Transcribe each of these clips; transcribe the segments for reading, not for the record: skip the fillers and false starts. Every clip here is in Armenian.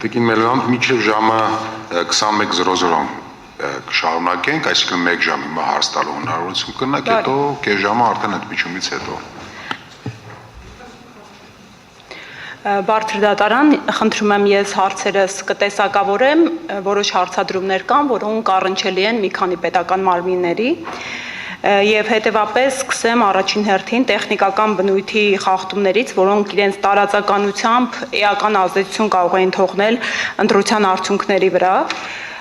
Տիկին Մելոյան, մինչև ժամը 21:00 կշարունակենք, այսինքն 1 ժամ հիմա հարց տալու հնարավորություն կնակ, հետո կես ժամը արդեն ընդմիջումից հետո։ Բարձր դատարան, խնդրում եմ ես հարցերս կտեսակավորեմ, որոշ հարցադրումներ կան, որոնք առնչելի են մի քանի պետական մարմինների եւ հետեւապես սկսեմ առաջին հերթին տեխնիկական բնույթի խախտումներից, որոնք իրենց տարածականությամբ էական ազդեցություն կարող են թողնել ընտրության արդյունքների վրա։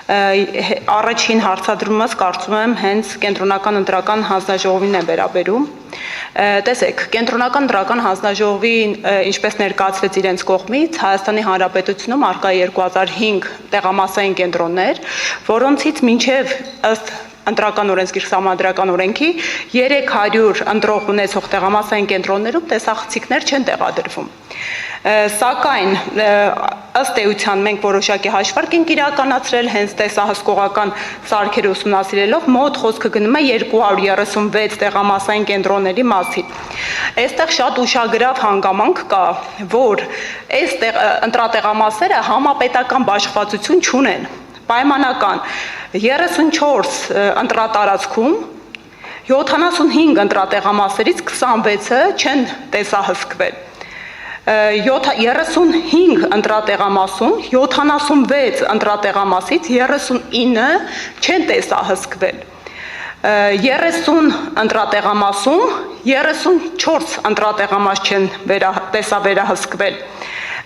Առաջին հարցադրումս կարծում եմ հենց կենտրոնական ընտրական հանձնաժողովին է վերաբերում։ Տեսեք, կենտրոնական ընտրական հանձնաժողովի ինչպես ներկայացվեց իրենց կողմից Հայաստանի Հանրապետությունում արկա 2005 տեղամասային կենտրոններ, որոնցից մինչև ըստ ընտրական օրենսգիր սահմանադրական օրենքի 300 ընտրող ունեցող տեղամասային կենտրոններում տեսախցիկներ չեն տեղադրվում։ Սակայն ըստ էության մենք որոշակի հաշվարկ ենք իրականացրել հենց տեսահսկողական սարքերը ուսումնասիրելով մոտ խոսքը գնում է 236 տեղամասային կենտրոնների մասին։ Այստեղ շատ ուշագրավ հանգամանք կա, որ այս ընտրատեղամասերը համապետական բաշխվածություն չունեն, պայմանական 34 ընտրատարածքում 75 ընտրատեղամասերից 26-ը չեն տեսահսկվել։ 35 ընտրատեղամասում 76 ընտրատեղամասից 39 չեն տեսահսկվել։ 30 ընտրատեղամասում 34 ընտրատեղամաս չեն տեսավերահսկվել։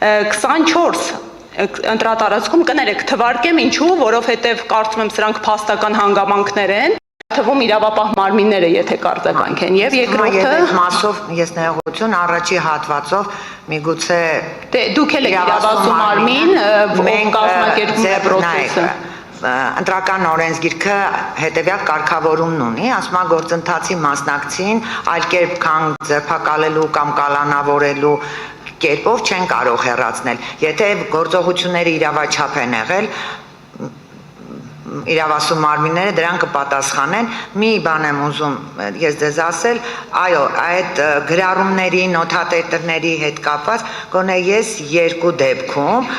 24 ընտրատարածքում կներեք թվարկեմ ինչու, որովհետև կարծում եմ սրանք փաստական հանգամանքներ են, թվում իրավապահ մարմինները եթե կարծականք են եւ երկրորդը մասով ես ներողություն առաջի հատվածով միգուցե դուք եք իրավասու մարմին, ով կազմակերպում է process-ը։ Ընտրական օրենսգիրքը հետևյալ կարգավորումն ունի, ասում է գործընթացի մասնակցին այլ կերպ քան ձերբակալելու կամ կալանավորելու կերպով չեն կարող հեռացնել։ Եթե գործողությունները իրավաչափ են եղել, իրավասու մարմինները դրան կպատասխանեն։ Մի բան եմ ուզում ես ձեզ ասել, այո, այդ գրառումների, նոթատետրների հետ կապված, գոնե ես երկու դեպքում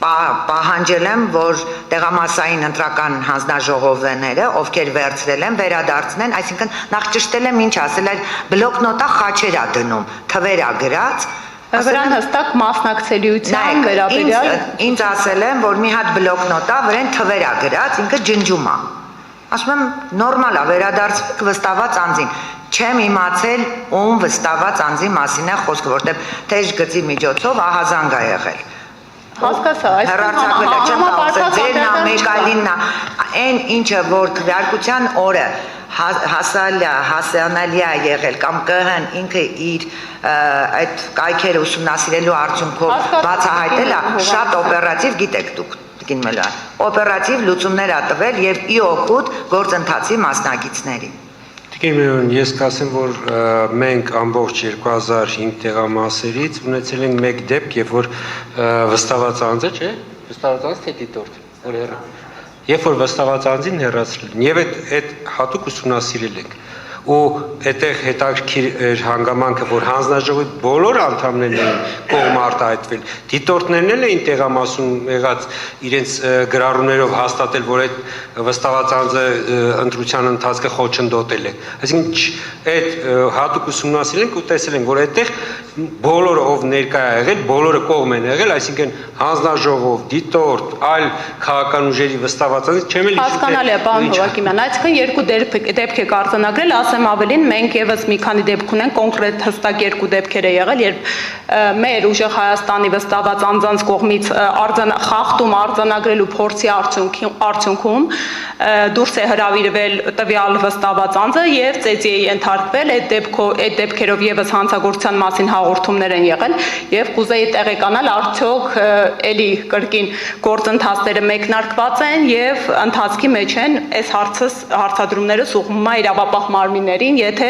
պահանջել եմ, որ տեղամասային ընտրական հանձնաժողովները, ովքեր վերցրել են, վերադարձնեն, այսինքն նախ ճշտել եմ ինչ ասել, այդ բլոկնոտա խաչերա դնում, թվերա գրած, Վրան հստակ մասնակցելիության վերաբերյալ ինձ ասել եմ, որ մի հատ բլոկնոտա վրան թվերա գրած, ինքը ջնջում է։ Ասում եմ, նորմալ է, վերադարձվեք վստահված անձին։ Չեմ իմացել, ում վստահված անձի մասին է խոսքը, որտեղ թեժ գծի միջոցով ահազանգ է եղել։ Հասկացա, հեռարձակվել է, չեմ ասել, ձերն է, մեկալինն է, այն ինչը, որ քվեարկության օրը հասանալի է եղել կամ ԿՀ-ն ինքը իր այդ կայքերը ուսումնասիրելու արդյունքով բացահայտել է, շատ օպերատիվ, գիտեք դուք, Տիկին Մելոյան, օպերատիվ լուծումներ ա տվել եւ ի օգուտ գործընթացի մասնակիցների։ Տիկին Մելոյան, ես կասեմ, որ մենք ամբողջ 2005 տեղամասերից ունեցել ենք մեկ դեպք, երբ որ վստահված անձը, չէ՞, վստահված անձ թե դիտորդ, որ երբ որ վստահված անձին հեռացրել են եւ այդ հատուկ ուսումնասիրել ենք ու այդտեղ հետաքրքիր հանգամանքը, որ հանձնաժողովի բոլոր անդամներն են կողմ արտահայտվել, դիտորդներն էին տեղամասում եղած իրենց գրառումներով հաստատել, որ այդ վստահված անձը ընտրության ընթացքը խոչընդոտել է։ Այսինքն այդ հատուկ ուսումնասիրել ենք ու տեսել ենք, որ այդտեղ բոլորը ով ներկա է եղել, բոլորը կողմ են եղել, այսինքն հանձնաժողով, դիտորդ, այլ քաղաքական ուժերի վստահված անձ չեմ էլ հասկանալի է, պարոն Հովակիմյան, այսինքն երկու դեպք եք արձանագրել, ասեմ ավելին, մենք եւս մի քանի դեպք ունենք, կոնկրետ հստակ երկու դեպքեր է եղել, երբ մեր ուժեղ Հայաստանի վստահված անձանց կողմից խախտում արձանագրելու փորձի արդյունքում դուրս է հրավիրվել տվյալ վստահված անձը եւ ծեծի է ենթարկվել, այդ դեպքերով եւս հանցագործության մասին հաղորդումներ են եղել եւ կուզեի տեղեկանալ արդյոք էլի կրկին գործընթացները մեկնարկված են եւ ընթացքի մեջ են այս հարցադրումները սուղում է իրավապահ մարմիններին, եթե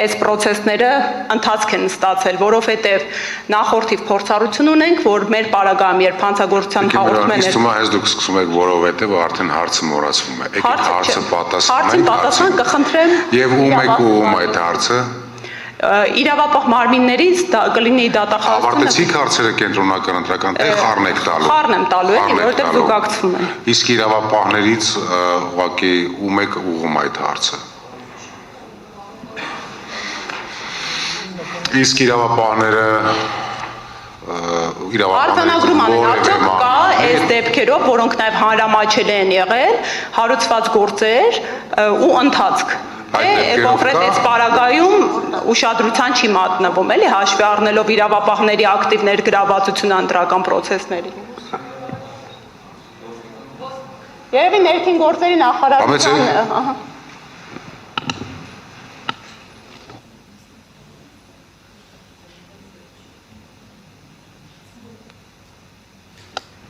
այս process-ները ընթացք են ստացել, որովհետեւ նախորդիվ փորձառություն ունենք, որ մեր պարագայում երբ հանցագործության հաղորդում են Իսկ հիմա դուք սկսում եք որովհետեւ արդեն հարցը մոռացվում է։ Եկեք հարցը պատասխանենք։ Հարցին պատասխան կխնդրեմ։ Եվ ում եք ուղղում այդ հարցը։ Իրավապահ մարմիններից կլինի դատախազությունը։ Ավարտեցիք հարցերը կենտրոնական ընտրական թե խառն եք տալու։ Խառն եմ տալու, որովհետև զուգակցվում են։ Իսկ իրավապահներից ուղղակի ում եք ուղղում այդ հարցը։ Իսկ իրավապահները Արձանագրում անեն, արդյոք կա այս դեպքերով, որոնք նաև հանրամատչելի են եղել, հարուցված գործեր ու ընթացք։ Կոնկրետ այս պարագայում ուշադրության չի մատնվում, էլի հաշվի առնելով իրավապահների ակտիվ ներգրավվածությունը ընտրական process-ների։ Երևի ներքին գործերի նախարարության,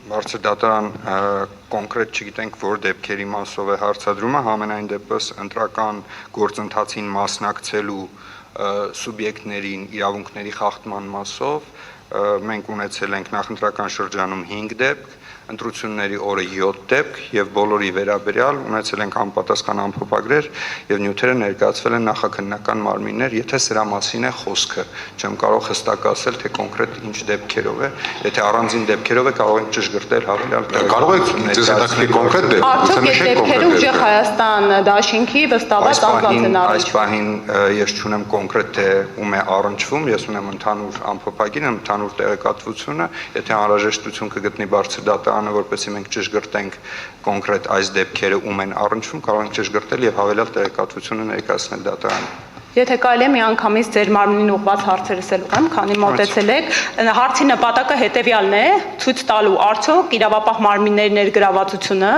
Բարձր դատարան կոնկրետ չգիտենք, որ դեպքերի մասով է հարցադրումը, համենայն դեպս ընտրական գործընթացին մասնակցելու սուբյեկտներին իրավունքների խախտման մասով մենք ունեցել ենք նախընտրական շրջանում 5 դեպք, ընտրությունների օրը 7 դեպք եւ բոլորի վերաբերյալ ունեցել ենք համապատասխան ամփոփագրեր եւ նյութերը ներկայացվել են նախաքննական մարմիններ, եթե սրա մասին է խոսքը, չեմ կարող հստակ ասել, թե կոնկրետ ինչ դեպքերով է, եթե առանձին դեպքերով է կարող ենք ճշգրտել հավելյալ կարող եք ձեզ հետաքրքիր կոնկրետ դեպք, արդյոք այս դեպքերը ուժեղ Հայաստան դաշինքի վստահված անձանց են Այս պահին ես չունեմ կոնկրետ թե ում է առնչվում, ես ունեմ ընդհանուր ամփոփագիր, ընդհանուր տեղեկատվությունը, եթե անհրաժեշտություն կգտնի բարձր դատարանը, որպեսզի մենք ճշգրտենք կոնկրետ այս դեպքերը ում են առնչվում, կարող ենք ճշգրտել եւ հավելյալ տեղեկատվությունը ներկայացնել դատարանին։ Եթե կարելի է միանգամից ձեր մարմնին ուղղված հարցերս էլ ուղղեմ, քանի մոտեցել եք, հարցի նպատակը հետեւյալն է՝ ցույց տալու արդյոք իրավապահ մարմինների ներգրավվածությունը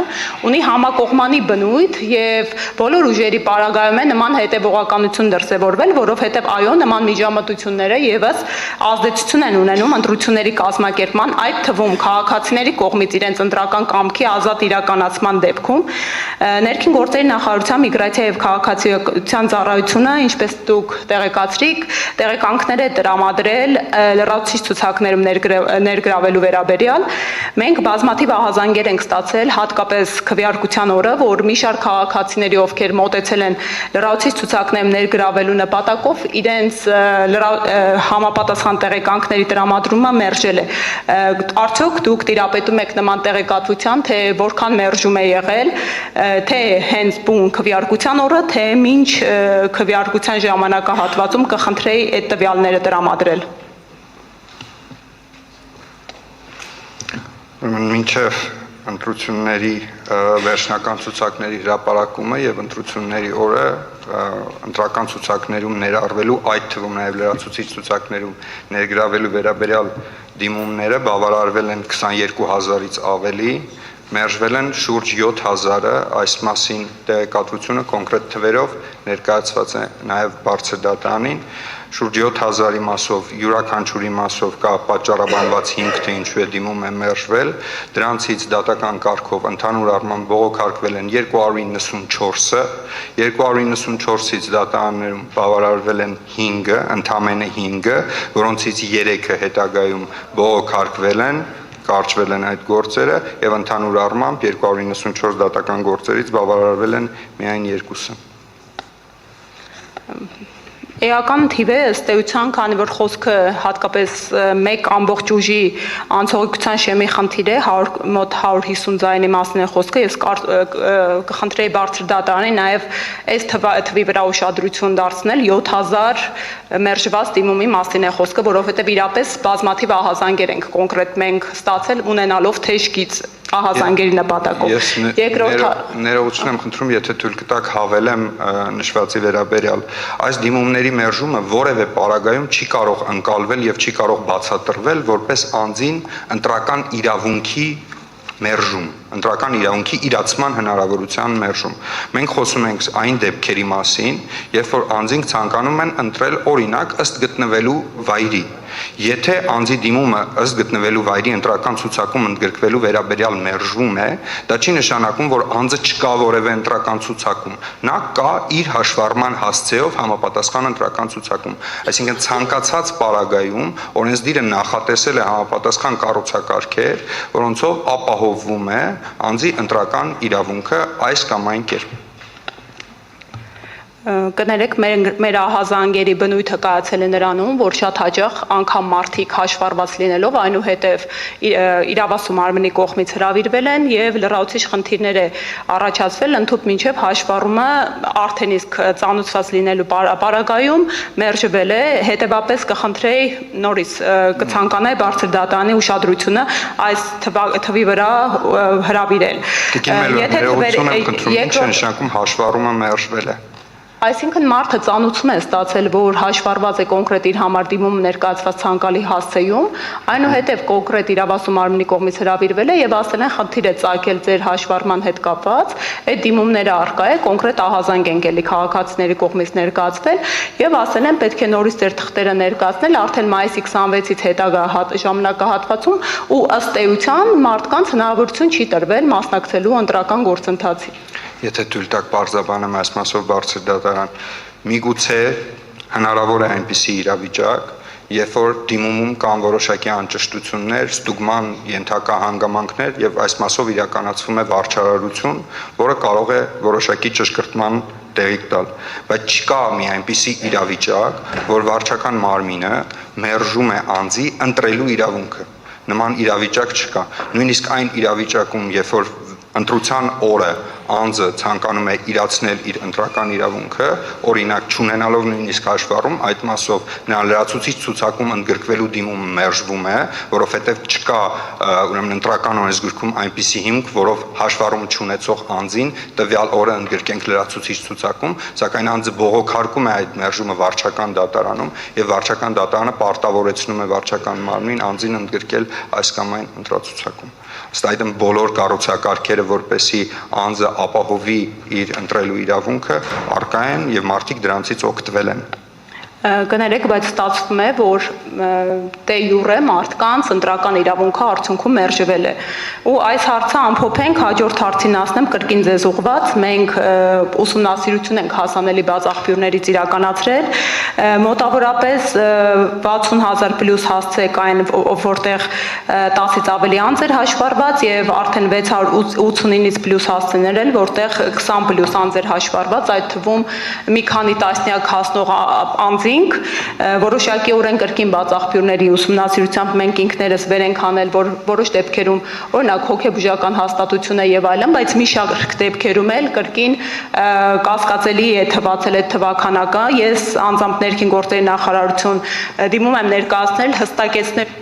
ունի համակողմանի բնույթ եւ բոլոր ուժերի պարագայում է նման հետեւողականություն դրսեւորվել, որովհետեւ այո, նման միջամտությունները եւս ազդեցություն են ունենում ընտրությունների կազմակերպման, այդ թվում քաղաքացիների կողմից իրենց ընտրական կամքի ազատ իրականացման դեպքում։ Ներքին գործերի նախարարության միգրացիա եւ քաղաքացիական ծառայությունը, ինչպես դուք տեղեկացրիք, տեղեկանքներ է տրամադրել լրացուցիչ ցուցակներում ներգրավելու վերաբերյալ։ Մենք բազմաթիվ ահազանգեր ենք ստացել, հատկապես քվեարկության օրը, որ մի շարք քաղաքացիների, ովքեր մոտեցել են լրացուցիչ ցուցակներում ներգրավելու նպատակով, իրենց համապատասխան տեղեկանքների տրամադրումը մերժել է։ Արդյոք դուք տիրապետում եք նման տեղեկատվության, թե որքան մերժում է եղել, թե հենց բուն քվեարկության օրը, թե մինչ քվեարկության ժամանակահատվածում կխնդրեի այդ տվյալները տրամադրել։ Մինչև ընտրությունների վերջնական ցուցակների հրապարակումը եւ ընտրությունների օրը ընտրական ցուցակներում ներառվելու, այդ թվում նաեւ լրացուցիչ ցուցակներում ներգրավելու վերաբերյալ դիմումները բավարարվել են 22000-ից ավելի, մերժվել են շուրջ 7000-ը, այս մասին տեղեկատվությունը կոնկրետ թվերով ներկայացված է նաև բարձր դատարանին, շուրջ 7000-ի մասով, յուրաքանչյուրի մասով կա պատճառաբանված հիմք, թե ինչու է դիմում է մերժվել, դրանցից դատական կարգով ընդհանուր առմամբ բողոքարկվել են 294-ը, 294-ից դատարաններում բավարարվել են 5-ը, ընդամենը 5-ը, որոնցից 3-ը հետագայում բողոքարկվել են, կարճվել են այդ գործերը եւ ընդհանուր առմամբ 294 դատական գործերից բավարարվել են միայն 2-ը։ Էական թիվ է ըստ էության, քանի որ խոսքը հատկապես մեկ ամբողջ ուժի անցողիկության շեմի խնդիր է, մոտ 150 ձայնի մասին է խոսքը, ես կխնդրեի բարձր դատարանի նաև այս թվի վրա ուշադրություն դարձնել, 7000 մերժված դիմումի մասին է խոսքը, որովհետև իրապես բազմաթիվ ահազանգեր ենք կոնկրետ մենք ստացել ունենալով թեժ գիծ ահազանգերի նպատակով։ Ես ներողություն եմ խնդրում, եթե թույլ կտաք հավելեմ նշվածի վերաբերյալ։ Այս դիմումների մերժումը որևէ պարագայում չի կարող ընկալվել եւ չի կարող բացատրվել որպես անձին ընտրական իրավունքի մերժում, ընտրական իրավունքի իրացման հնարավորության մերժում։ Մենք խոսում ենք այն դեպքերի մասին, երբ որ անձինք ցանկանում են ընտրել օրինակ ըստ գտնվելու վայրի։ Եթե անձի դիմումը ըստ գտնվելու վայրի ընտրական ցուցակում ընդգրկվելու վերաբերյալ մերժվում է, դա չի նշանակում, որ անձը չկա որևէ ընտրական ցուցակում։ Նա կա իր հաշվառման հասցեով համապատասխան ընտրական ցուցակում։ Այսինքն ցանկացած պարագայում օրենսդիրը նախատեսել է համապատասխան կառուցակարգեր, որոնցով ապահովվում է անձի ընտրական իրավունքը այս կամ այն կերպ։ Կներեք, մեր ահազանգերի բնույթը կայացել է նրանում, որ շատ հաճախ անգամ մարդիկ հաշվառված լինելով այնուհետև իրավասու մարմնի կողմից հրավիրվել են եւ լրացուցիչ խնդիրներ է առաջացվել ընդհանուր մինչեւ հաշվառումը արդեն իսկ ծանոթված լինելու պարագայում մերժվել է, հետեւաբար կխնդրեի նորից կցանկանայի բարձր դատարանի ուշադրությունը այս թվի վրա հրավիրել։ Եթե նշանակում հաշվառումը մերժվել է։ Այսինքն մարդը ծանուցում է ստացել, որ հաշվառված է կոնկրետ իր համար դիմում ներկայացված ցանկալի հասցեում, այնուհետև կոնկրետ իրավասու մարմնի կողմից հրավիրվել է եւ ասել են խնդիր է ծագել ձեր հաշվառման հետ կապված, այդ դիմումները առկա է, կոնկրետ ահազանգ են գելի քաղաքացիների կողմից ներկայացվել եւ ասել են պետք է նորից ձեր թղթերը ներկայացնել արդեն մայիսի 26-ից հետագա ժամանակահատվածում ու ըստ էության մարդկանց հնարավորություն չի տրվել մասնակցելու ընտրական գործընթացին։ Եթե թույլ տաք բարձրաբանեմ այս մասով բարձր դատարան, միգուցե հնարավոր է այնպիսի իրավիճակ, երբ որ դիմումում կան որոշակի անճշտություններ, ստուգման ենթակա հանգամանքներ եւ այս մասով իրականացվում է վարչարարություն, որը կարող է որոշակի ճշգրտման տեղիք տալ, բայց չկա մի այնպիսի իրավիճակ, որ վարչական մարմինը մերժում է անձի ընտրելու իրավունքը։ Նման իրավիճակ չկա։ Նույնիսկ այն իրավիճակում, երբ որ ընտրության օրը անձը ցանկանում է իրացնել իր ընտրական իրավունքը, օրինակ չունենալով նույնիսկ հաշվառում, այդ մասով նրան լրացուցիչ ցուցակում ընդգրկվելու դիմումը մերժվում է, որովհետև չկա ուրեմն ընտրական օրենսգրքում այնպիսի հիմք, որով հաշվառում չունեցող անձին տվյալ օրը ընդգրկենք լրացուցիչ ցուցակում, սակայն անձը բողոքարկում է այդ մերժումը վարչական դատարանում եւ վարչական դատարանը պարտավորեցնում է վարչական մարմնին անձին ընդգրկել այս կամ այն ընտրացուցակում։ Ըստ այդմ բոլոր կառուցակարգերը, որպեսզի անձը ապահովի իր ընտրելու իրավունքը, առկա են եւ մարդիկ դրանցից օգտվել են։ Կներեք, բայց ստացվում է, որ դե յուրե մարդկանց ընտրական իրավունքը արդյունքում մերժվել է։ Ու այս հարցը ամփոփենք, հաջորդ հարցին ասնեմ կրկին ձեզ ուղված, մենք ուսումնասիրություն ենք հասանելի բաց աղբյուրներից իրականացրել, մոտավորապես 60,000 պլյուս հասցե կային, որտեղ 10-ից ավելի անձ էր հաշվառված եւ արդեն 689-ից պլյուս հասցեներ են, որտեղ 20 պլյուս անձ էր հաշվառված, այդ թվում մի քանի տասնյակ հասնող անձ որոշակիորեն կրկին բաց աղբյուրների ուսումնասիրությամբ մենք ինքներս վեր ենք անել, որ որոշ դեպքերում օրինակ հոգեբուժական հաստատություն է եւ այլն, բայց մի շարք դեպքերում էլ կրկին կասկածելի է թվացել այդ թվականակը։ Ես անձամբ ներքին գործերի նախարարություն դիմում եմ ներկայացնել հստակեցնել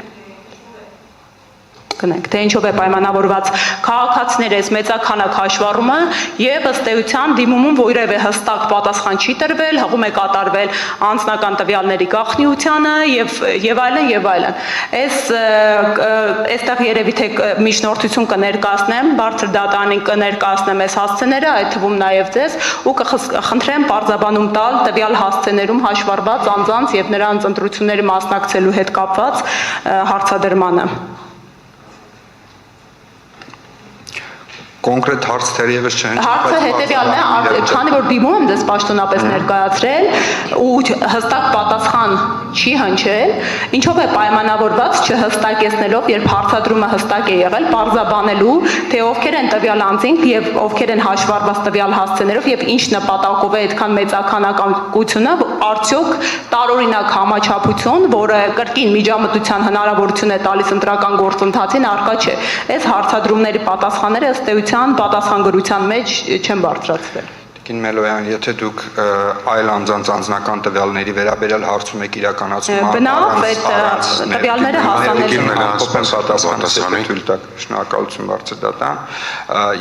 թե ինչով է պայմանավորված քաղաքացիների այս մեծաքանակ հաշվառումը եւ ըստ էության դիմումում որևէ հստակ պատասխան չի տրվել, հղում է կատարվել անձնական տվյալների գաղտնիությանը եւ այլն եւ այլն։ Այստեղ երևի թե միջնորդություն կներկայացնեմ, բարձր դատարանին կներկայացնեմ այս հասցեները, այդ թվում նաեւ ձեզ ու կխնդրեմ պարզաբանում տալ տվյալ հասցեներում հաշվառված անձանց եւ նրանց ընտրությունների մասնակցելու հետ կապված հարցադրմանը։ Կոնկրետ հարց թերևս չեն։ Հարցը հետեւյալն է, քանի որ դիմում եմ դες պաշտոնապես ներկայացրել ու հստակ պատասխան չի հնչել, ինչով է պայմանավորված չհստակեցնելով, երբ հարցադրումը հստակ է եղել, պարզաբանելու, թե ովքեր են տվյալ անձինք եւ ովքեր են հաշվառված տվյալ հասցեներով եւ ինչ նպատակով է այդքան մեծականակությունը, արդյոք տարօրինակ համաչափություն, որը կրկին միջամտության հնարավորություն է տալիս ընտրական գործընթացին, արկա չէ։ Այս հարցադրումների պատասխանները ըստ էության պատասխանագրության մեջ չեն բարձրացվել։ Տիկին Մելոյան, եթե դուք այլ անձանց անձնական տվյալների վերաբերյալ հարցում եք իրականացում, բնավ այդ տվյալները շնորհակալություն բարձր դատան։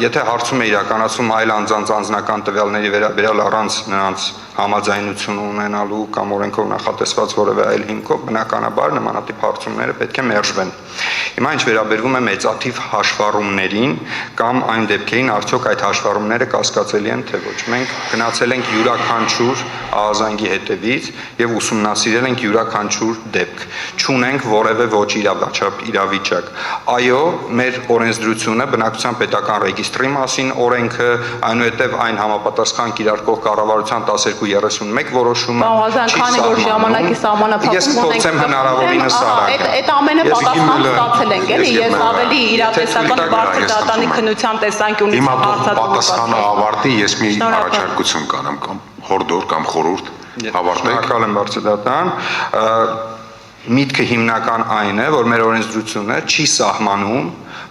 Եթե հարցում է իրականացում այլ անձանց անձնական տվյալների վերաբերյալ առանց նրանց համաձայնություն ունենալու կամ օրենքով նախատեսված որևէ այլ հիմքով, բնականաբար նմանատիպ հարցումները պետք է մերժվեն։ Հիմա ինչ վերաբերվում է մեծաթիվ հաշվառումներին կամ այն դեպքերին, արդյոք այդ հաշվառումները կասկածելի են թե ոչ։ Մենք գնացել ենք յուրաքանչյուր ահազանգի հետևից եւ ուսումնասիրել ենք յուրաքանչյուր դեպք։ Չունենք որևէ ոչ իրավիճակ։ Այո, մեր օրենսդրությունը բնակչության պետական ռեգիստրի մասին օրենքը, այնուհետև այն համապատասխան կիրարկող կառավարության 1231 որոշումը։ Քանի որ ժամանակի սահմանափակում ունենք, ես հնարավորինս արագ։ Այդ ամենը պատասխան ստացել ենք, էլի, ես ավելի իրատեսական բարձր դատանի քննության տեսանկյունից հարցադրում պատասխանը ավարտի, ես մի առաջարկություն կանեմ կամ հորդոր կամ խորհուրդ հավարտեք։ Շնորհակալ եմ բարձրդատան։ Միտքը հիմնական այն է, որ մեր օրենսդրությունը չի սահմանում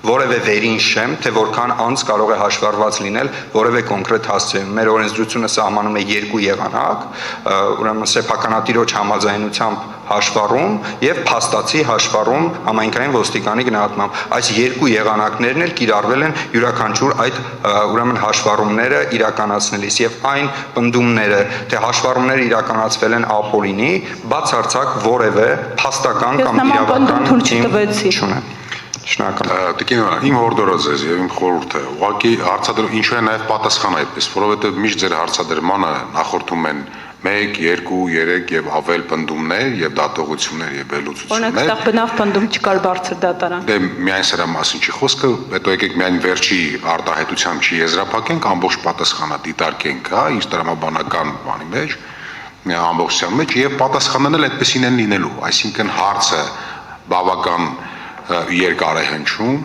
որևէ վերին շեմ, թե որքան անց կարող է հաշվառված լինել որևէ կոնկրետ հասցեում։ Մեր օրենսդրությունը սահմանում է երկու եղանակ, ուրեմն սեփականատիրոջ համաձայնությամբ հաշվառում եւ փաստացի հաշվառում համայնքային ոստիկանի գնահատմամբ։ Այս երկու եղանակներն էլ կիրառվել են յուրաքանչյուր այդ ուրեմն հաշվառումները իրականացնելիս եւ այն պնդումները, թե հաշվառումները իրականացվել են ապօրինի, բացարձակ որևէ փաստական կամ իրավական չունեն։ Տիկին, իմ հորդորը ձեզ եւ իմ խորհուրդը, ուղղակի հարցադրում ինչու է նաեւ պատասխան այդպես, որովհետեւ միշտ ձեր հարցադրմանը նախորդում են 1, 2, 3 եւ ավել պնդումներ եւ դատողություններ եւ վերլուծություններ։ Օրինակ, այդտեղ բնավ պնդում չկար բարձր դատարան։ Դե միայն սրա մասին չի խոսքը, հետո եկեք միայն վերջի արտահայտությամբ չի եզրափակենք, ամբողջ պատասխանը դիտարկենք, հա, ինչ տրամաբանական բանի մեջ, ամբողջության մեջ եւ պատասխանն էլ այդպեսին են լինելու, այսինքն հարցը բավական երկար է հնչում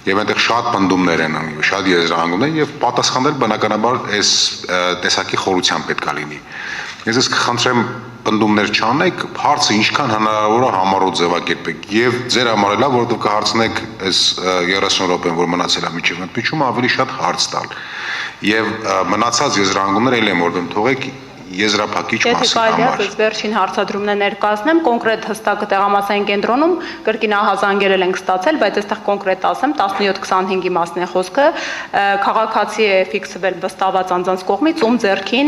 եւ այնտեղ շատ պնդումներ են, շատ եզրահանգումներ եւ պատասխանել բնականաբար այս տեսակի խորությամբ պետքա լինի։ Ես ես կխնդրեմ պնդումներ չանեք, հարցը ինչքան հնարավոր է համառոտ ձևակերպեք եւ ձեր համար էլա, որովհետեւ կհարցնեք այս 30 րոպեն, որ մնացել է միջև ընդմիջումը, ավելի շատ հարց տալ։ Եվ մնացած եզրահանգումները էլ եմ որովհետեւ թողեք եզրափակիչ Եթե մասին կարելի է, համար։ ես վերջին հարցադրումն ներկայացնեմ, կոնկրետ հստակ տեղամասային կենտրոնում կրկին ահազանգերել ենք ստացել, բայց այստեղ կոնկրետ ասեմ, 17-25-ի մասն է խոսքը, քաղաքացի է ֆիքսվել վստահված անձանց կողմից, ում ձեռքին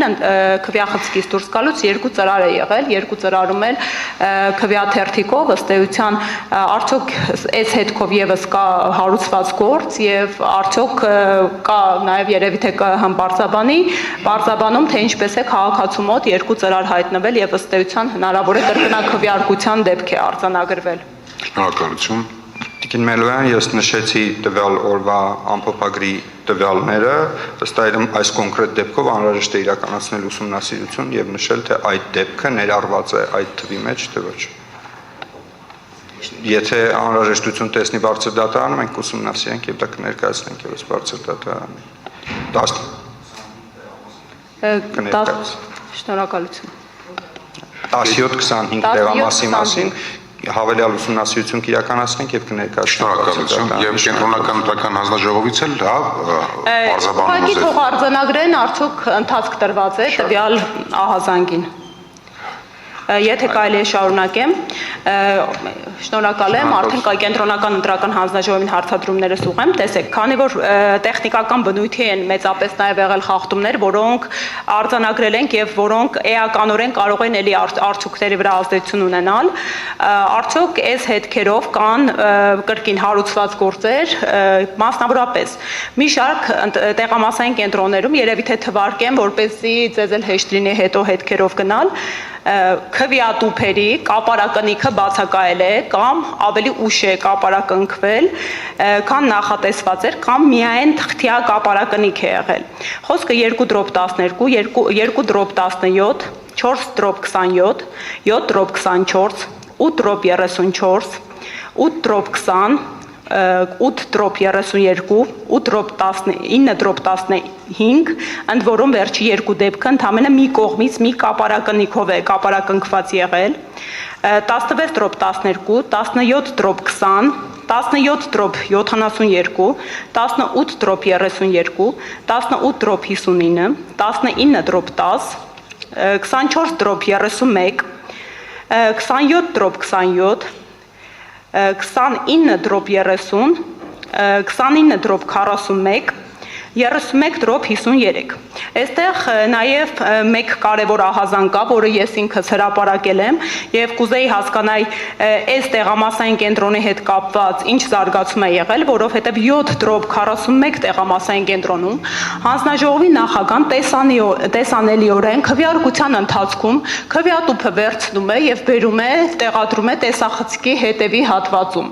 քվյախցկից դուրս գալուց 2 ծրար է եղել, 2 ծրարում էլ քվյաթերթիկով ըստ էության արդյոք այս հետքով եւս կա հարուցված գործ եւ արդյոք կա նաեւ երևի թե բարձաբանում թե ինչպես է քաղաքացու մոտ 2 ծրար հայտնվել եւ ըստ էության հնարավոր է կրկնակվյարկության դեպք է արձանագրվել։ Շնորհակալություն։ Տիկին Մելոյան, ես նշեցի տվյալ օրվա ամփոփագրի տվյալները, ըստ այդմ այս կոնկրետ դեպքով անհրաժեշտ է իրականացնել ուսումնասիրություն եւ նշել, թե այդ դեպքը ներառված է այդ թվի մեջ, թե ոչ։ Եթե անհրաժեշտություն տեսնի բարձր դատարանը, մենք ուսումնասիրենք եւ դա կներկայացնենք եւս բարձր դատարանին։ Շնորհակալություն։ 17-25 տեղամասի մասին հավելյալ ուսումնասիրություն կիրականացնենք եւ կներկայացնենք։ Շնորհակալություն։ Եվ կենտրոնական ընտրական հանձնաժողովից էլ դա արձանագրում է։ Թող արձանագրեն, արդյոք ընթացք տրված է տվյալ ահազանգին։ Եթե կարելի է շարունակեմ, շնորհակալ եմ, արդեն կենտրոնական ընտրական հանձնաժողովին հարցադրումներս ուղղեմ, տեսեք, քանի որ տեխնիկական բնույթի են մեծապես նաև եղել խախտումներ, որոնք արձանագրել ենք եւ որոնք էականորեն կարող են էլի արդյունքների վրա ազդեցություն ունենալ, արդյոք այս հետքերով կան կրկին հարուցված գործեր, մասնավորապես մի շարք տեղամասային կենտրոններում երևի թե թվարկեմ, որպեսզի ձեզ էլ հեշտ լինի հետո հետքերով գնալ, քվյատուփերի կապարակնիքը բացակայել է կամ ավելի ուշ է կապարակնքվել, քան նախատեսված էր, կամ միայն թղթյա կապարակնիք է եղել։ Խոսքը 2/12, 2/17, 4/27, 7/24, 8/34, 8/20, 8/32, 8/19/15, ընդ որում վերջի 2 դեպքը ընդամենը մի կողմից մի կապարակնիքով է կապարակնքված եղել, 16/12, 17/20, 17/72, 18/32, 18/59, 19/10, 24/31, 27/27, 29/30, 29/41, 31/53։ Այստեղ նաև մեկ կարևոր ահազանգ կա, որը ես ինքս հրապարակել եմ եւ կուզեի հասկանալ այս տեղամասային կենտրոնի հետ կապված ինչ զարգացում է եղել, որովհետեւ 7/41 տեղամասային կենտրոնում հանձնաժողովի նախագահան տեսանելիորեն քվեարկության ընթացքում քվեատուփը վերցնում է եւ բերում է, տեղադրում է տեսախցիկի հետևի հատվածում։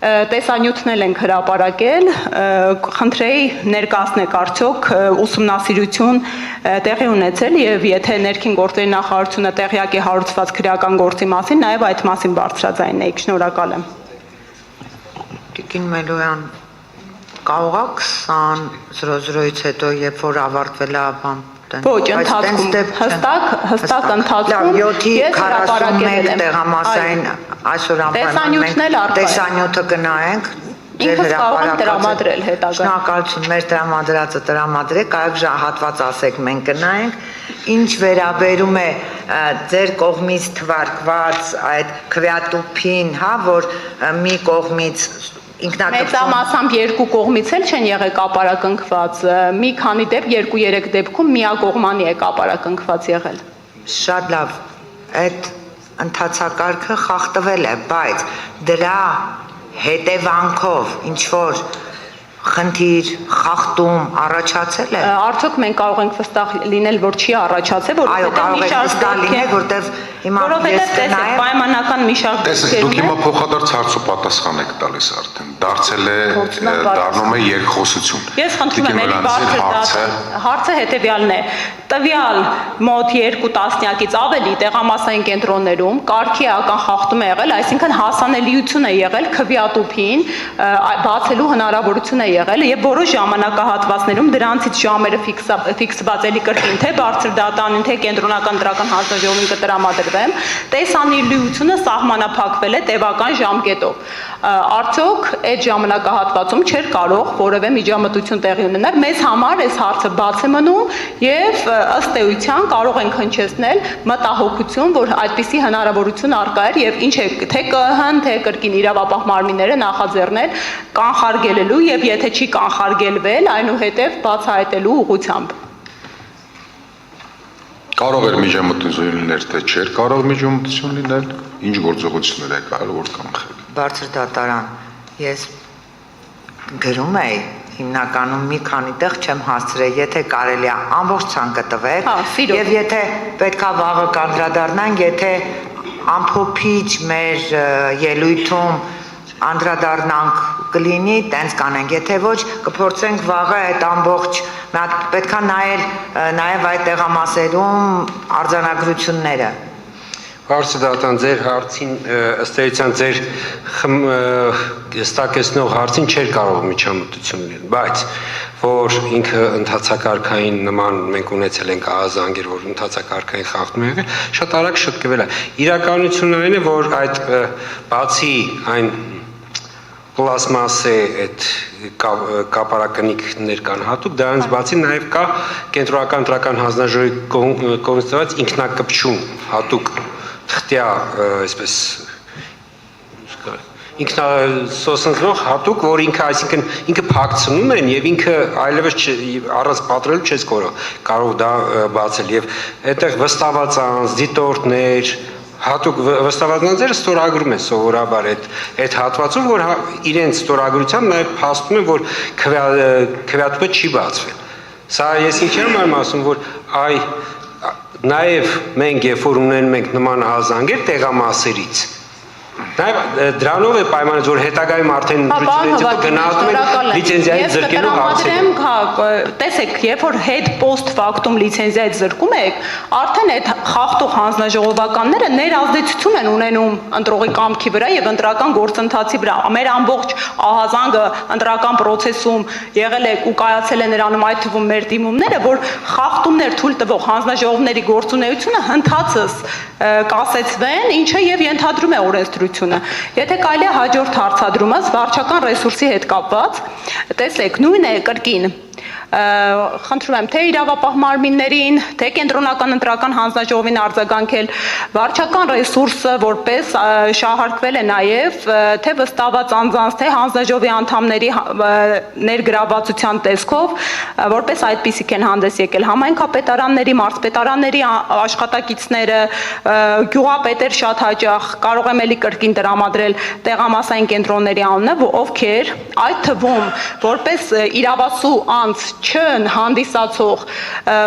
Տեսանյութնել ենք հրապարակել, խնդրեի ներկայացնեք արդյոք ուսումնասիրություն տեղի ունեցել եւ եթե ներքին գործերի նախարարությունը տեղյակ է հարուցված քրեական գործի մասին, նաեւ այդ մասին բարձրաձայնեիք, շնորհակալ եմ։ Տիկին Մելոյան, կարող է 20:00-ից հետո, երբ որ ավարտվել է Ոչ, ընթացքում հստակ ընթացքում 7:41 տեղամասային այսօր անպայման տեսանյութը կնայենք ինքս կարող եմ տրամադրել հետագա։ Շնորհակալություն, մեր տրամադրածը տրամադրեք, այլ հատված ասեք, մենք կնայենք, ինչ վերաբերում է ձեր կողմից թվարկված այդ քվեատուփին, հա, որ մի կողմից Մեծամասամբ երկու կողմից էլ չեն եղել կապարակնքված, մի քանի դեպք 2-3 դեպքում միակողմանի է կապարակնքված եղել։ Շատ լավ, այդ ընթացակարգը խախտվել է, բայց դրա հետևանքով ինչ որ խնդիր, խախտում առաջացել է։ Արդյոք մենք կարող ենք վստահ լինել, որ չի առաջացել, որովհետև մի շարք դեպքեր, որտեղ հիմա ես կնայեմ պայմանական մի շարք դեպքեր։ Դուք հիմա փոխադարձ հարց ու պատասխան եք տալիս արդեն։ Դարձել է դառնում է երկխոսություն։ Ես խնդրում եմ, ելի բարձր հարցը հետևյալն է։ Տվյալ մոտ 2 տասնյակից ավելի տեղամասային կենտրոններում կարգեական խախտում է եղել, այսինքն հասանելիություն է եղել քվեատուփին բացելու հնարավորություն է եղել եւ որոշ ժամանակահատվածներում դրանցից ժամերը ֆիքսված էլի կրկին թե բարձր դատանին թե կենտրոնական դրական հանձնաժողովին կտրամադրվեն, տեսանելիությունը սահմանափակվել է տևական ժամկետով։ Արդյոք այդ ժամանակահատվածում չէր կարող որևէ միջամտություն տեղի ունենալ։ Մեզ համար այս հարցը բաց է մնում եւ ըստ էության կարող ենք հնչեցնել մտահոգություն, որ այդպիսի հնարավորություն առկա էր եւ ինչ է թե ԿՀ-ն թե կրկին իրավապահ մարմինները նախաձեռնել կանխարգելելու եւ եթե չի կանխարգելվել, այնուհետև բացահայտելու ուղղությամբ։ Կարող էր միջամտություն լինել, թե չէր կարող միջամտություն լինել, ինչ գործողություններ է կարող որ կանխել։ Բարձր դատարան, ես գրում էի հիմնականում մի քանի տեղ չեմ հասցրել, եթե կարելի է ամբողջ ցանկը տվեք, եւ եթե պետքա վաղը կանդրադառնանք, եթե ամփոփիչ մեր ելույթում անդրադառնանք կլինի, տենց կանենք, եթե ոչ կփորձենք վաղը այդ ամբողջ պետքա նայել այդ տեղամասերում արձանագրությունները։ Հարցը դատան ձեր հարցին ըստ էության ձեր հստակեցնող հարցին չէր կարող միջամտություն լինել, բայց որ ինքը ընթացակարգային նման մենք ունեցել ենք ահազանգեր, որ ընթացակարգային խախտում եղել, շատ արագ շտկվել է։ Իրականությունն այն է, որ այդ բացի այն պլաստմասե այդ կապարակնիկներ կան հատուկ, դրանից բացի նաև կա կենտրոնական դրական հանձնաժողովի կողմից տված ինքնակպչում հատուկ թղթյա այսպես ինքնասոսնձվող հատուկ, որ ինքը այսինքն ինքը փակցնում են եւ ինքը այլևս առանց պատրելու չես կարող դա բացել եւ այդտեղ վստահված անձ, դիտորդներ հատուկ վստահված անձերը ստորագրում են սովորաբար այդ հատվածում, որ իրենց ստորագրությամբ նաև փաստում են, որ քվեատուփը չի բացվել։ Սա ես ինչ եմ ասում, որ նաև մենք երբ որ ունենում ենք նման ահազանգեր տեղամասերից Նաև դրանով է պայմանից, որ հետագայում արդեն ընտրությունից գնահատում են լիցենզիայի զրկելու հարցերը։ Տեսեք, երբ որ հետ post factum լիցենզիայից զրկում եք, արդեն այդ խախտող հանձնաժողովականները ներազդեցություն են ունենում ընտրողի կամքի վրա եւ ընտրական գործընթացի վրա։ Մեր ամբողջ ահազանգը ընտրական process-ում եղել է ու կայացել է նրանում այդ թվում մեր դիմումները, որ խախտումներ թույլ տվող հանձնաժողովների գործունեությունը հնդածս կասեցվեն, ինչը եւ ենթադրում է օրենսդրությունը։ Եթե կարելի է հաջորդ հարցադրումս վարչական ռեսուրսի հետ կապված, տեսեք, նույն է կրկին խնդրում եմ թե իրավապահ մարմիններին, թե կենտրոնական ընտրական հանձնաժողովին արձագանքել վարչական ռեսուրսը որպես շահարկվել է նաև թե վստահված անձանց, թե հանձնաժողովի անդամների ներգրավվածության տեսքով, որպես այդպիսիք են հանդես եկել համայնքապետարանների, մարզպետարանների աշխատակիցները, գյուղապետեր շատ հաճախ, կարող եմ էլի կրկին տրամադրել տեղամասային կենտրոնների անունը, ովքեր այդ թվում որպես իրավասու անձ չեն հանդիսացող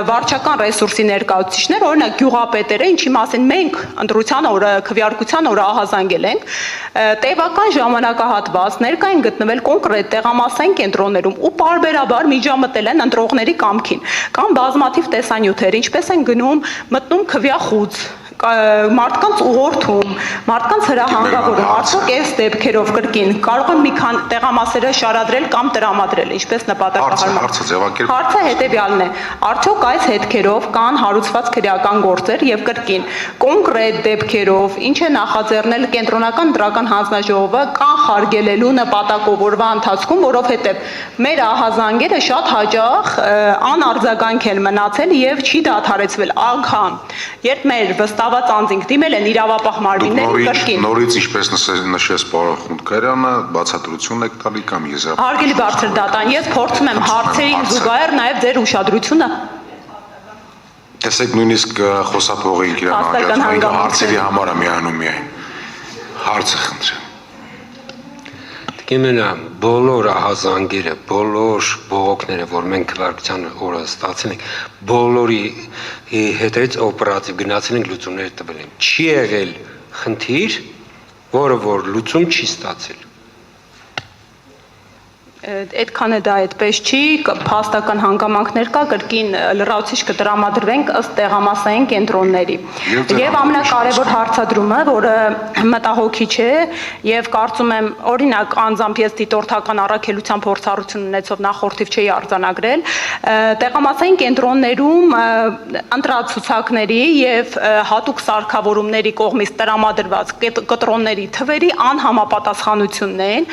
վարչական ռեսուրսի ներկայացուցիչներ, օրինակ գյուղապետերը, ինչի մասին մենք ընտրության օրը, քվեարկության օրը ահազանգել ենք, տևական ժամանակահատված ներկա են գտնվել կոնկրետ տեղամասային կենտրոններում ու պարբերաբար միջամտել են ընտրողների կամքին, կամ բազմաթիվ տեսանյութեր, ինչպես են գնում մտնում քվեախուծ, մարդկանց ուղղորդում, մարդկանց հրահանգավորում, արդյոք այս դեպքերով կրկին կարող են մի քան տեղամասերը շարադրել կամ տրամադրել, ինչպես նպատակահարմար։ Հարցը հետևյալն է. արդյոք այս հետքերով կան հարուցված քրեական գործեր եւ կրկին կոնկրետ դեպքերով ինչ է նախաձեռնել կենտրոնական ընտրական հանձնաժողովը կանխարգելելու նպատակով օրվա ընթացքում, որովհետեւ մեր ահազանգերը շատ հաճախ անարձագանք են մնացել եւ չի դադարեցվել անգամ, երբ մեր վստահված անձինք դիմել են իրավապահ մարմիններին կրկին։ Նորից ինչպես նշեց պարոն Խունդկարյանը, բացատրություն եք տալի կամ եզրափակում։ Հարգելի բարձր դատան, ես փորձում եմ հարցերին զուգահեռ նաև ձեր ուշադրությունը։ Տեսեք նույնիսկ խոսափողի իրան հարցերի համար է միանում միայն։ Հարցը խնդրեմ։ Կիմենա բոլոր ահազանգերը, բոլոր բողոքները, որ մենք քվեարկության օրը ստացել ենք, բոլորի հետից օպերատիվ գնացել ենք լուծումներ տվել ենք։ Չի եղել խնդիր, որը որ լուծում չի ստացել։ Այդքան է դա այդպես չի, փաստական հանգամանքներ կա, կրկին լրացուցիչ կտրամադրվենք ըստ տեղամասային կենտրոնների։ Եվ ամենակարևոր հարցադրումը, որը մտահոգիչ է, եւ կարծում եմ, օրինակ անձամբ ես դիտորդական առաքելության փորձառություն ունեցող նախորդիվ չէի արձանագրել, տեղամասային կենտրոններում ընտրացուցակների եւ հատուկ սարքավորումների կողմից տրամադրված կտրոնների թվերի անհամապատասխանությունն են,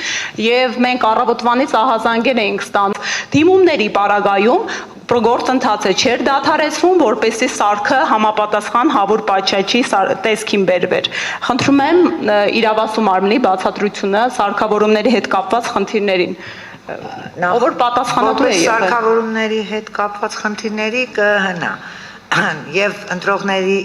եւ մենք առավոտվանից ահազանգեր էինք ստանում դիմումների պարագայում գործընթացը չէր դադարեցվում, որպեսզի սարքը համապատասխան հավուր պատշաճի տեսքին բերվեր։ Խնդրում եմ իրավասու մարմնի բացատրությունը սարքավորումների հետ կապված խնդիրներին։ Ով որ պատասխանատու է եղել։ Սարքավորումների հետ կապված խնդիրների կհնա եւ ընտրողների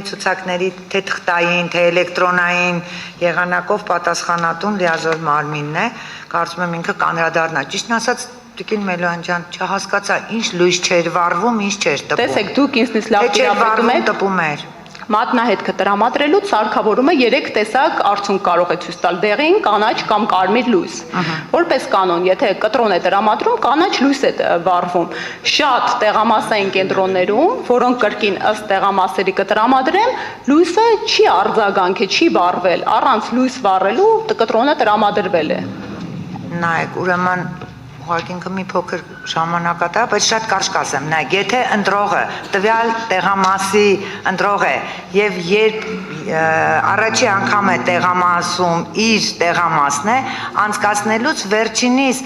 ցուցակների թե թղթային, թե էլեկտրոնային եղանակով պատասխանատուն լիազոր մարմինն է, կարծում եմ ինքը կանրադառնա։ Ճիշտն ասած, Տիկին Մելոյան ջան, չհասկացա, ինչ լույս չէր վառվում, ինչ չէր տպում։ Տեսեք, դուք ինձնից լավ տիրապետում եք, տպում էր։ Մատնահետքը տրամադրելուց սարքավորումը 3 տեսակ արդյունք կարող է ցույց տալ՝ դեղին, կանաչ կամ կարմիր լույս։ Որպես կանոն, եթե կտրոն է տրամադրում, կանաչ լույս է վառվում։ Շատ տեղամասային կենտրոններում, որոնք կրկին ըստ տեղամասերի կտրամադրեն, լույսը չի արձագանք է, չի վառվել, առանց լույս վառելու կտրոնը տրամադրվել է։ Նայեք, ուրեմն ուղղակի ինքը մի փոքր ժամանակատա, բայց շատ կարճ կասեմ, նայեք, եթե ընտրողը տվյալ տեղամասի ընտրող է եւ երբ առաջի անգամ է տեղամասում իր տեղամասն է, անցկացնելուց վերջինիս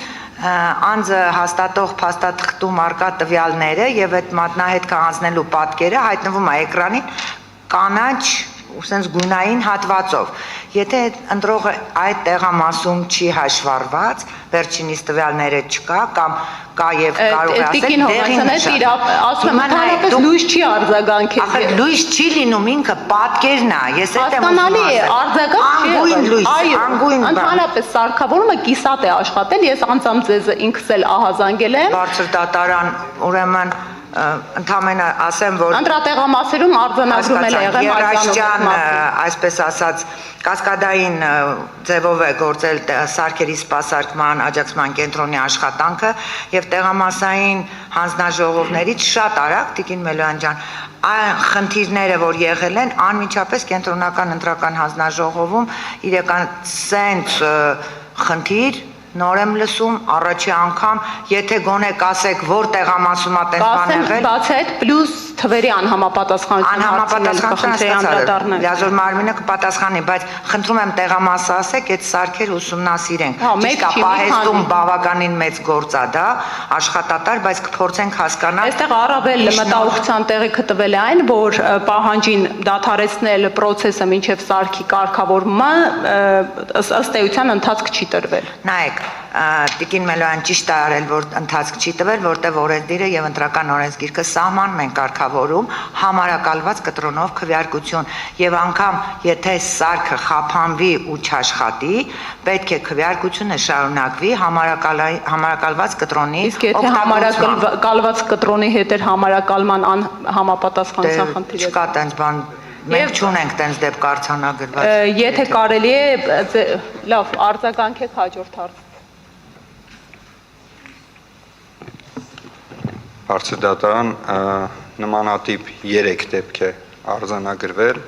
անձը հաստատող փաստաթղթում արկա տվյալները եւ այդ մատնահետքը անցնելու պատկերը հայտնվում է էկրանին կանաչ sense գունային հատվածով։ Եթե ընտրողը այդ տեղամասում չի հաշվառված, վերջինիս տվյալները չկա կամ կա եւ կարող է ասել դեղին ասում եմ ընդհանրապես լույս չի արձագանքել։ Ախր լույս չի լինում, ինքը պատկերն է։ Ես այդ եմ ասում արձագանք չի։ Անգույն ընդհանրապես սարքավորումը կիսատ է աշխատել, ես անձամբ ձեզ ինքս էլ ահազանգել եմ։ Բարձր դատարան, ուրեմն ընդամենը ասեմ, որ ընտրատեղամասերում արձանագրում է եղել Երաշճան, այսպես ասած, կասկադային ձևով է գործել սարքերի սպասարկման աջակցման կենտրոնի աշխատանքը եւ տեղամասային հանձնաժողովներից շատ արագ Տիկին Մելոյան ջան այն խնդիրները, որ եղել են, անմիջապես կենտրոնական ընտրական հանձնաժողովում իրականացեն խնդիր նոր եմ լսում, առաջի անգամ, եթե գոնե կասեք, որ տեղամասում է տես բան եղել։ Բացի այդ, պլյուս թվերի անհամապատասխանություն լիազոր մարմինը կպատասխանի, բայց խնդրում եմ տեղամասը ասեք, այդ սարքեր ուսումնասիրենք։ Ճիշտ է, պահեստում բավականին մեծ գործ է դա, աշխատատար, բայց կփորձենք հասկանալ։ Այստեղ առավել մտահոգության տեղի գտվել է այն, որ պահանջին դադարեցնել process-ը մինչև սարքի կարգավորումը ըստ էության ընթացք չի տրվել։ Նայեք, Տիկին Մելոյան ճիշտ է արել, որ ընթացք չի տվել, որտեղ օրենսդիրը եւ ընտրական օրենսգիրքը սահմանում են կարգավորում համարակալված կտրոնով քվեարկություն եւ անգամ եթե սարքը խափանվի ու չաշխատի, պետք է քվեարկությունը շարունակվի համարակալված կտրոնի իսկ եթե համարակալված կտրոնի հետ էր համարակալման համապատասխանության խնդիրը չկա տենց բան մենք չունենք տենց դեպք արձանագրված եթե կարելի է լավ արձագանքեք հաջորդ հարց Բարձր դատարան նմանատիպ 3 դեպք է արձանագրվել,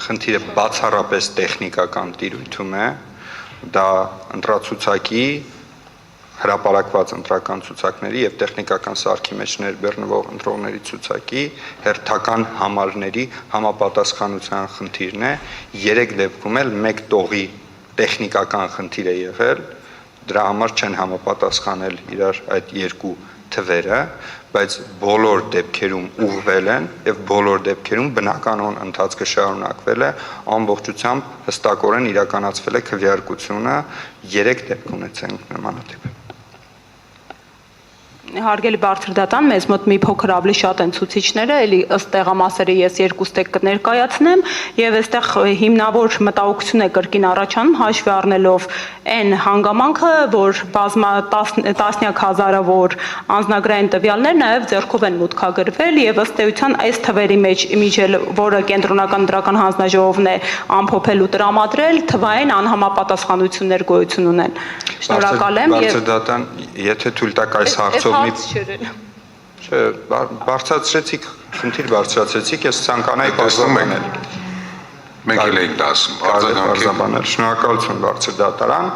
խնդիրը բացառապես տեխնիկական տիրույթում է, դա ընտրացուցակի հրապարակված ընտրական ցուցակների եւ տեխնիկական սարքի մեջ ներբեռնվող ընտրողների ցուցակի հերթական համարների համապատասխանության խնդիրն է։ 3 դեպքում էլ 1 տողի տեխնիկական խնդիր է եղել, դրա համար չեն համապատասխանել իրար այդ 2 թվերը, բայց բոլոր դեպքերում ուղղվել են եւ բոլոր դեպքերում բնականon ընթացքը շարունակվել է, ամբողջությամբ հստակորեն իրականացվել է քվեարկությունը, 3 դեպք ունեցենք նմանատիպ։ Հարգելի բարձրդատան, մեզ մոտ մի փոքր ավելի շատ են ցուցիչները, էլի ըստ տեղամասերի ես 2 տեղ կներկայացնեմ եւ այստեղ հիմնավոր մտահոգություն է կրկին առաջանում հաշվի առնելով այն հանգամանքը, որ բազմա տասնյակ հազարավոր անձնագրային տվյալներ նաեւ ձեռքով են մուտքագրվել եւ ըստ էության այս թվերի մեջ իմիջել, որը կենտրոնական ընտրական հանձնաժողովն է ամփոփել ու տրամադրել, թվային անհամապատասխանություններ գոյություն ունեն։ Շնորհակալ եմ եւ բարձրդատան, եթե թույլ տաք այս հարցով Չէ, բարձրացրեցիք, խնդիր բարձրացրեցիք, ես ցանկանայի բարձրաբանել։ Մենք էլ ենք դասում, արձագանքել, շնորհակալություն բարձրդատարան,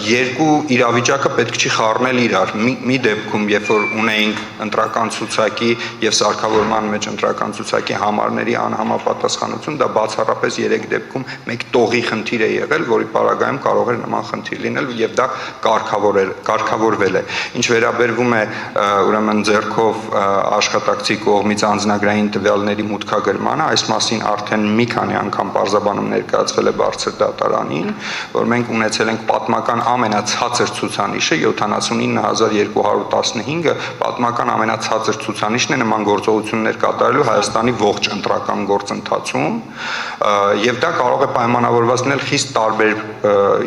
2 իրավիճակը պետք չի խառնել իրար։ Մի դեպքում, երբ որ ունեինք ընտրական ցուցակի եւ սարքավորման մեջ ընտրական ցուցակի համարների անհամապատասխանություն, դա բացառապես 3 դեպքում 1 տողի խնդիր է եղել, որի պարագայում կարող էր նման խնդիր լինել եւ դա կարգավորվել է։ Ինչ վերաբերվում է ուրեմն ձեռքով աշխատակցի կողմից անձնագրային տվյալների մուտքագրմանը, այս մասին արդեն մի քանի անգամ պարզաբանում ներկայացվել է բարձրդատարանին, որ մենք ունեցել ենք պատմական ամենացածր ցուցանիշը 79215-ը պատմական ամենացածր ցուցանիշն է նման գործողություններ կատարելու Հայաստանի ողջ ընտրական գործընթացում եւ դա կարող է պայմանավորված լինել խիստ տարբեր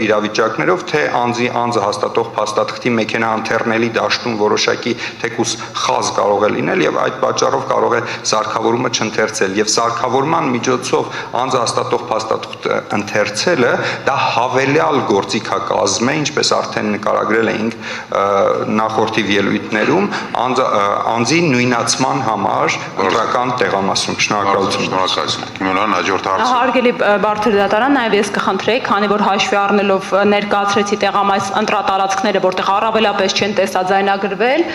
իրավիճակներով, թե անձը հաստատող փաստաթղթի մեքենա ընթեռնելի դաշտում որոշակի թեկուս խազ կարող է լինել եւ այդ պատճառով կարող է սարքավորումը չընթերցել եւ սարքավորման միջոցով անձը հաստատող փաստաթուղթ ընթերցելը դա հավելյալ գործիքակազմ է, ինչպես արդեն նկարագրել էինք նախորդի ելույթներում, անձի նույնացման համար ընտրական տեղամասում։ Շնորհակալություն։ Կիմոնան հաջորդ հարցը։ Հարգելի բարձրդատարան, նաև ես կխնդրեի, քանի որ հաշվի առնելով ներկայացրեցի տեղամաս ընտրատարածքները, որտեղ առավելապես չեն տեսաձայնագրվել,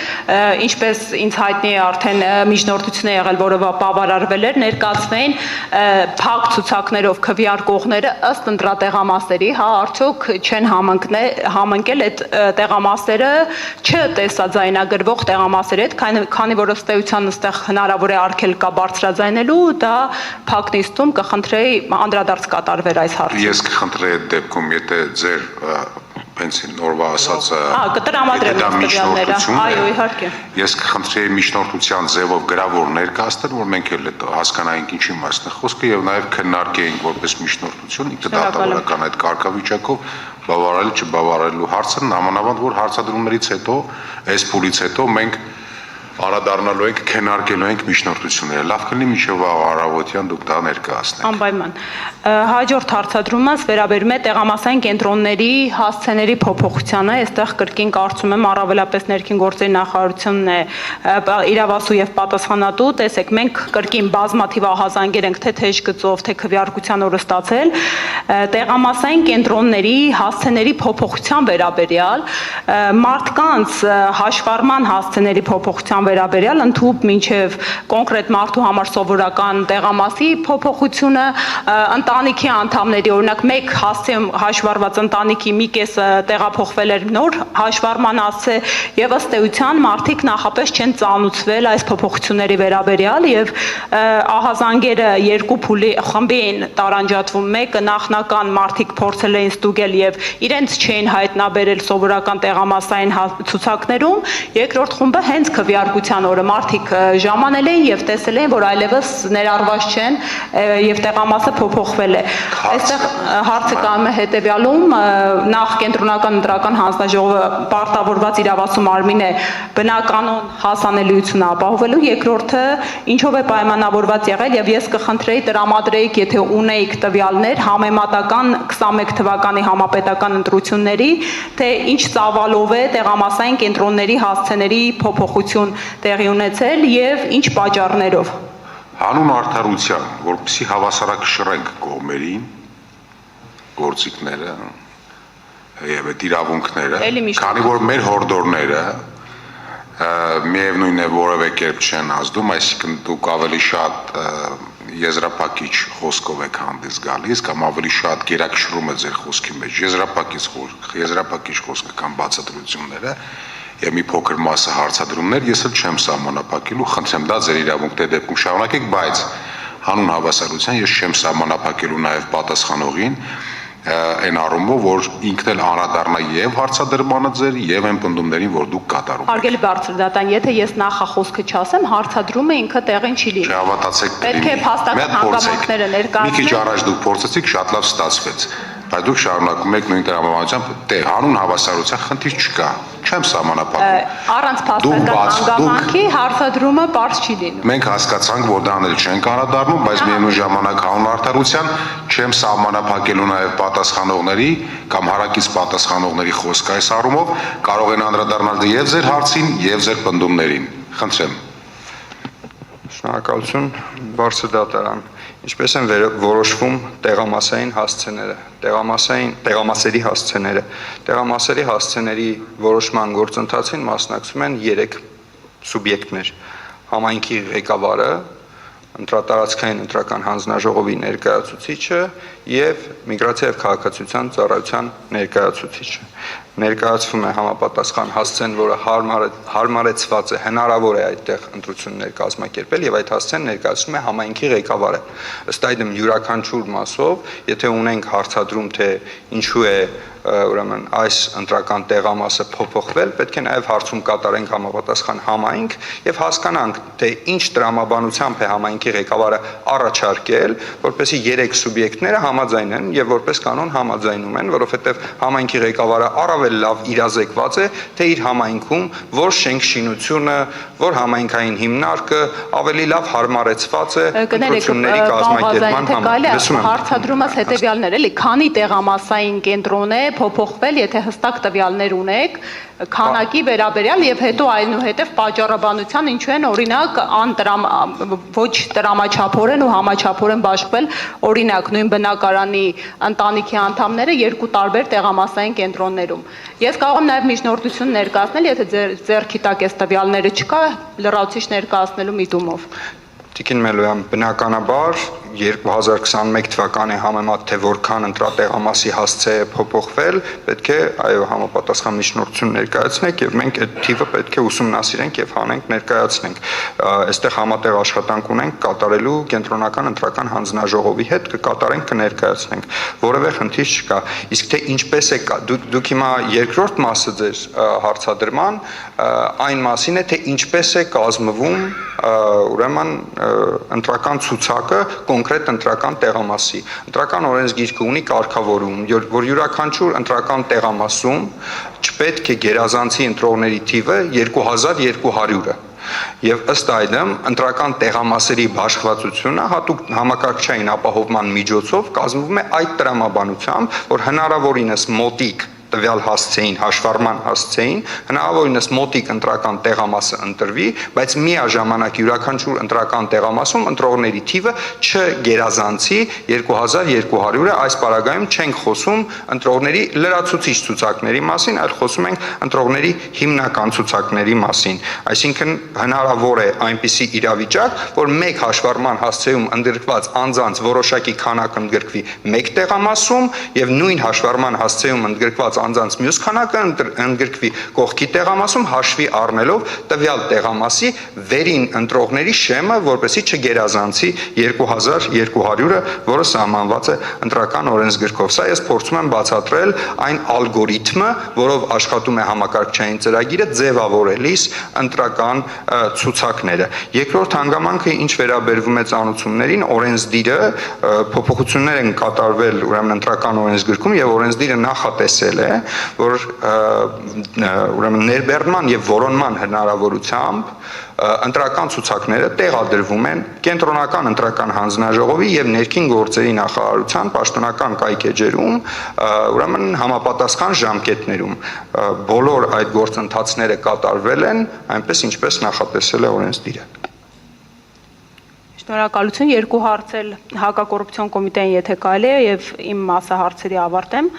ինչպես ինձ հայտնի է արդեն միջնորդություն է եղել, որը բավարարվել էր, ներկայացնեին փակ ցուցակներով քվեարկողները ըստ ընտրատեղամասերի, հա, արդյոք չեն համընկել այդ տեղամասերը չտեսաձայնագրվող տեղամասերի հետ, քանի որ ըստ էության այստեղ հնարավոր է արգել կա բարձրաձայնելու, դա փակ նիստում կխնդրեի անդրադարձ կատարվեր այս հարցին։ Ես կխնդրեի այդ դեպքում, եթե ձեր պենսին նորվա ասածը կտրամադրեմ տվյալները, այո, իհարկե։ Ես կխնդրեի միջնորդության ձևով գրավոր ներկայացնել, որ մենք էլ հասկանայինք ինչի մասն է խոսքը եւ նաեւ քննարկեինք որպես միջնորդություն ինքնադատավորական այդ կարգավիճակով բավարարել չբավարարելու հարցը, նամանավանդ որ հարցադրումներից հետո, այս փուլից հետո մենք անդրադառնալու ենք քննարկելու ենք միջնորդությունները։ Լավ կլինի մինչև առավոտյան դուք դա ներկայացնեք։ Անպայման։ Հաջորդ հարցադրումս վերաբերում է տեղամասային կենտրոնների հասցեների փոփոխությանը, այստեղ կրկին կարծում եմ առավելապես ներքին գործերի նախարարությունն է իրավասու եւ պատասխանատու, տեսեք, մենք կրկին բազմաթիվ ահազանգեր ենք թե թեժ գծով, թե քվեարկության օրը ստացել, տեղամասային կենտրոնների հասցեների փոփոխության վերաբերյալ, մարդկանց հաշվառման հասցեների փոփոխության վերաբերյալ ընդհուպ մինչև կոնկրետ մարդու համար սովորական տեղամասի փոփոխությունը, ընտանիքի անդամների, օրինակ մեկ հասցեում հաշվառված ընտանիքի մի կեսը տեղափոխվել էր նոր հաշվառման հասցե եւ ըստ էության մարդիկ նախապես չեն ծանուցվել այս փոփոխությունների վերաբերյալ եւ ահազանգերը 2 փուլի խմբի են տարանջատվում, մեկը նախնական մարդիկ փորձել էին ստուգել եւ իրենց չէին հայտնաբերել սովորական տեղամասային ցուցակներում, երկրորդ խումբը հենց քվեարկության օրը մարդիկ ժամանել էին եւ տեսել էին, որ այլևս ներառված չեն եւ տեղամասը փոփոխվել է։ Այստեղ հարցը կայանում է հետեւյալում, նախ կենտրոնական ընտրական հանձնաժողովը պարտավորված իրավասու մարմին է բնականon հասանելիությունը ապահովելու, երկրորդը ինչով է պայմանավորված եղել եւ ես կխնդրեի տրամադրեիք, եթե ունեիք տվյալներ համեմատական 21 թվականի համապետական ընտրությունների, թե ինչ ծավալով է տեղամասային կենտրոնների հասցեների փոփոխություն տեղի ունեցել եւ ինչ պատճառներով։ հանուն արդարության, որպեսզի հավասարակշռենք կողմերին, գործիքները եւ այդ իրավունքները, քանի որ մեր հորդորները միևնույն է որևէ կերպ չեն ազդում, այսինքն դուք ավելի շատ եզրափակիչ խոսքով եք հանդես գալիս կամ ավելի շատ գերակշռում է ձեր խոսքի մեջ եզրափակիչ խոսքը կամ բացատրությունները եւ մի փոքր մասը հարցադրումներ, ես էլ չեմ սահմանափակելու, խնդրեմ դա ձեր իրավունքների դեպքում շարունակեք, բայց հանուն հավասարության ես չեմ սահմանափակելու նաեւ պատասխանողին այն առումով, որ ինքն էլ անդրադառնա եւ հարցադրմանը ձեր եւ այն պնդումներին, որ դուք կատարում եք։ Հարգելի բարձրդատան, եթե ես նախախոսքը չասեմ, հարցադրումը ինքը տեղին չի լինի։ Չհավատացեք, պետք է փաստական հանգամանքները ներկայացնել։ Մի քիչ առաջ դուք փորձեցիք, շատ լավ ստացվեց, բայց դուք շարունակում եք նույն տրամաբանությամբ, հանուն հավասարության խնդիր չկա, չեմ սահմանափակում։ Առանց փաստական հանգամանքի հարցադրումը པարզ չի լինում։ Մենք հասկացանք, որ դրանել չենք անդրադառնում, բայց միևնույն ժամանակ հանուն արդարության չեմ սահմանափակելու նաև պատասխանողների կամ հարակից պատասխանողների խոսքը այս առումով կարող են անդրադառնալ եւ ձեր հարցին եւ ձեր պնդումներին։ Խնդրեմ։ Շնորհակալություն, բարձրդատարան։ Ինչպես են որոշվում տեղամասային հասցեները, տեղամասերի հասցեները։ Տեղամասերի հասցեների որոշման գործընթացին մասնակցում են 3 սուբյեկտներ. համայնքի ղեկավարը, ընտրատարածքային ընտրական հանձնաժողովի ներկայացուցիչը եւ միգրացիա եւ քաղաքացիության ծառայության ներկայացուցիչը։ Ներկայացվում է համապատասխան հասցեն, որը հարմարեցված է, հնարավոր է այդտեղ ընտրություններ կազմակերպել եւ այդ հասցեն ներկայացնում է համայնքի ղեկավարը։ Ըստ այդմ յուրաքանչյուր մասով, եթե ունենք հարցադրում, թե ինչու է ուրեմն այս ընտրական տեղամասը փոփոխվել, պետք է նաև հարցում կատարենք համապատասխան համայնք եւ հասկանանք, թե ինչ տրամաբանությամբ է համայնքի ղեկավարը առաջարկել, որպեսզի 3 սուբյեկտները համաձայնեն եւ որպես կանոն համաձայնում են, որովհետեւ համայնքի ղեկավարը առավել լավ իրազեկված է, թե իր համայնքում որ շենքշինությունը, որ համայնքային հիմնարկը ավելի լավ հարմարեցված է ընտրությունների կազմակերպման համար։ Հարցադրումս հետեւյալներ էլի, քանի տեղամասային կենտրոն է փոփոխվել, եթե հստակ տվյալներ ունեք, քանակի վերաբերյալ եւ հետո այնուհետեւ պատճառաբանության ինչու են օրինակ ոչ տրամաչափորեն ու համաչափորեն բաշխվել, օրինակ նույն բնակարանի ընտանիքի անդամները 2 տարբեր տեղամասային կենտրոններում։ Ես կարող եմ նաեւ միջնորդություն ներկայացնել, եթե ձեռքի տակ այս տվյալները չկա, լրացուցիչ ներկայացնելու միտումով։ Տիկին Մելոյան, բնականաբար 2021 թվականի համեմատ թե որքան ընտրատեղամասի հասցե է փոփոխվել, պետք է այո համապատասխան միջնորդություն ներկայացնենք եւ մենք այդ թիվը պետք է ուսումնասիրենք եւ հանենք ներկայացնենք։ Այստեղ համատեղ աշխատանք ունենք կատարելու կենտրոնական ընտրական հանձնաժողովի հետ, կկատարենք, կներկայացնենք։ Որևէ խնդիր չկա։ Իսկ թե ինչպես է դուք հիմա երկրորդ մասը ձեր հարցադրման այն մասին է, թե ինչպես է կազմվում ուրեմն ընտրական ցուցակը կոնկրետ ընտրական տեղամասի։ Ընտրական օրենսգիրքը ունի կարգավորում, որ յուրաքանչյուր ընտրական տեղամասում չպետք է գերազանցի ընտրողների թիվը 2200-ը։ Եվ ըստ այդմ ընտրական տեղամասերի բաշխվածությունը հատուկ համակարգչային ապահովման միջոցով կազմվում է այդ տրամաբանությամբ, որ հնարավորինս մոտիկ տվյալ հասցեին, հաշվառման հասցեին, հնարավորինս մոտիկ ընտրական տեղամասը ընտրվի, բայց միաժամանակ յուրաքանչյուր ընտրական տեղամասում ընտրողների թիվը չգերազանցի 2200-ը, այս պարագայում չենք խոսում ընտրողների լրացուցիչ ցուցակների մասին, այլ խոսում ենք ընտրողների հիմնական ցուցակների մասին։ Այսինքն հնարավոր է այնպիսի իրավիճակ, որ մեկ հաշվառման հասցեում ընդգրկված անձանց որոշակի քանակ ընդգրկվի մեկ տեղամասում եւ նույն հաշվառման հասցեում ընդգրկված անձանց մյուս քանակը ընդգրկվի կողքի տեղամասում հաշվի առնելով տվյալ տեղամասի վերին ընտրողների շեմը, որպեսզի չգերազանցի 2200-ը, որը սահմանված է ընտրական օրենսգրքով։ Սա ես փորձում եմ բացատրել այն ալգորիթմը, որով աշխատում է համակարգչային ծրագիրը, ձևավորելիս ընտրական ցուցակները։ Երկրորդ հանգամանքը ինչ վերաբերվում է ծանուցումներին, օրենսդիրը փոփոխություններ են կատարվել ուրեմն ընտրական օրենսգրքում եւ օրենսդիրը նախատեսել է, որ ուրեմն ներբեռնման եւ որոնման հնարավորությամբ ընտրական ցուցակները տեղադրվում են կենտրոնական ընտրական հանձնաժողովի եւ ներքին գործերի նախարարության պաշտոնական կայքեջերում, ուրեմն համապատասխան ժամկետներում։ Բոլոր այդ գործընթացները կատարվել են այնպես ինչպես նախատեսել է օրենսդիրը։ Շնորհակալություն, երկու հարց էլ հակակոռուպցիոն կոմիտեին եթե կարելի է եւ իմ մասը հարցերի ավարտեմ։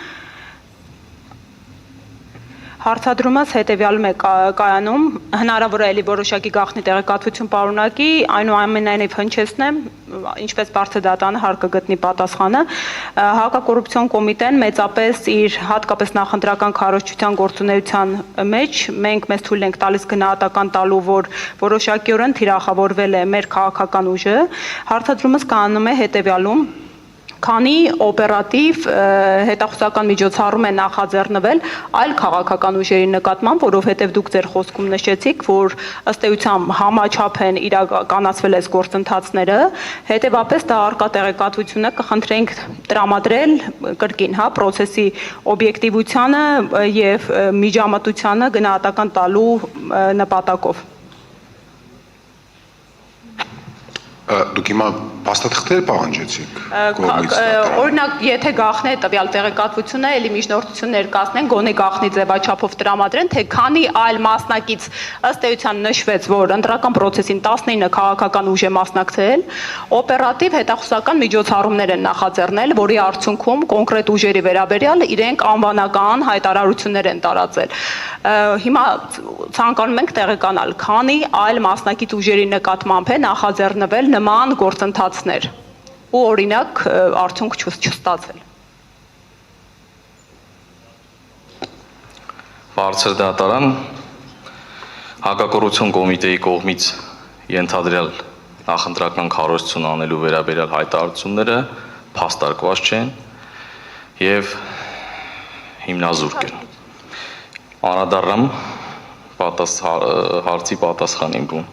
Հարցադրումս հետևյալում է կայանում, հնարավոր է էլի որոշակի գաղտնի տեղեկատվություն պարունակի, այնուամենայնիվ հնչեցնեմ, ինչպես բարձր դատանը հարկ կգտնի պատասխանը, հակակոռուպցիոն կոմիտեն մեծապես իր հատկապես նախընտրական քարոզչության գործունեության մեջ մենք մեզ թույլ ենք տալիս գնահատական տալու, որ որոշակիորեն թիրախավորվել է մեր քաղաքական ուժը, հարցադրումս կայանում է հետևյալում Քանի օպերատիվ հետախուզական միջոցառում է նախաձեռնվել այլ քաղաքական ուժերի նկատմամբ, որովհետև դուք ձեր խոսքում նշեցիք, որ ըստ էության համաչափ են իրականացվել այս գործընթացները, հետևաբար դա արկա տեղեկատվությունը կխնդրենք տրամադրել կրկին, process-ի օբյեկտիվությանը եւ միջամտությանը գնահատական տալու նպատակով։ Դուք հիմա փաստաթղթեր պահանջեցիք կողմից։ Օրինակ, եթե գաղտնի է տվյալ տեղեկատվությունը, ելի միջնորդություն ներկայացնեն, գոնե գաղտնի ձևաչափով տրամադրեն, թե քանի այլ մասնակից ըստ էության նշվեց, որ ընտրական process-ին 19 քաղաքական ուժ է մասնակցել, օպերատիվ հետախուզական միջոցառումներ են նախաձեռնել, որի արդյունքում կոնկրետ ուժերի վերաբերյալ իրենք անվանական հայտարարություններ են տարածել։ Հիմա ցանկանում ենք տեղեկանալ, քանի այլ մասնակից ուժերի նկատմամբ է նախաձեռնվել նման գործընթացներ ու օրինակ արդյունք չստացել։ Բարձր դատարան հակակոռուպցիոն կոմիտեի կողմից ենթադրյալ նախընտրական քարոզություն անելու վերաբերյալ հայտարարությունները փաստարկված չեն եւ հիմնազուրկ են։ Անդրադառնամ հարցի պատասխանին բուն։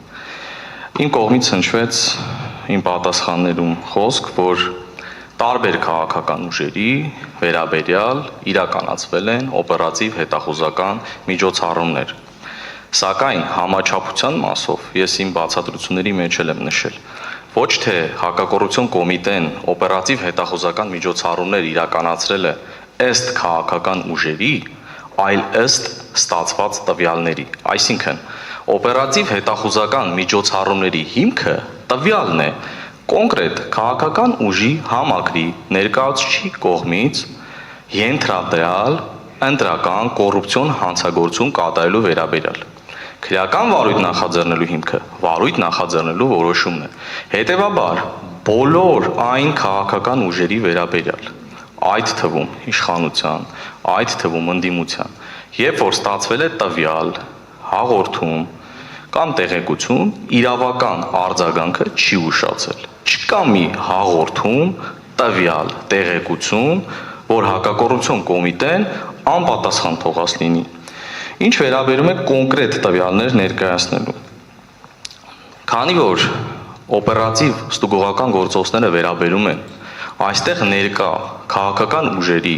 Իմ կողմից հնչվեց իմ պատասխաններում խոսք, որ տարբեր քաղաքական ուժերի վերաբերյալ իրականացվել են օպերատիվ հետախուզական միջոցառումներ։ Սակայն համաչափության մասով ես իմ բացատրությունների մեջ եմ նշել, ոչ թե հակակոռուպցիոն կոմիտեն օպերատիվ հետախուզական միջոցառումներ իրականացրել է ըստ քաղաքական ուժերի, այլ ըստ ստացված տվյալների, այսինքն օպերատիվ հետախուզական միջոցառումների հիմքը տվյալն է կոնկրետ քաղաքական ուժի համակրի ներկայացուցիչի կողմից ենթադրյալ ընտրական կոռուպցիոն հանցագործություն կատարելու վերաբերյալ։ Քրեական վարույթ նախաձեռնելու հիմքը վարույթ նախաձեռնելու որոշումն է։ Հետևաբար բոլոր այն քաղաքական ուժերի վերաբերյալ, այդ թվում իշխանության, այդ թվում ընդդիմության, երբ որ ստացվել է տվյալ, հաղորդում կամ տեղեկություն, իրավական արձագանքը չի ուշացել։ Չկա մի հաղորդում, տվյալ, տեղեկություն, որ հակակոռուպցիոն կոմիտեն անպատասխան թողած լինի։ Ինչ վերաբերում է կոնկրետ տվյալներ ներկայացնելու։ Քանի որ օպերատիվ ստուգողական գործողությունները վերաբերում են այստեղ ներկա քաղաքական ուժերի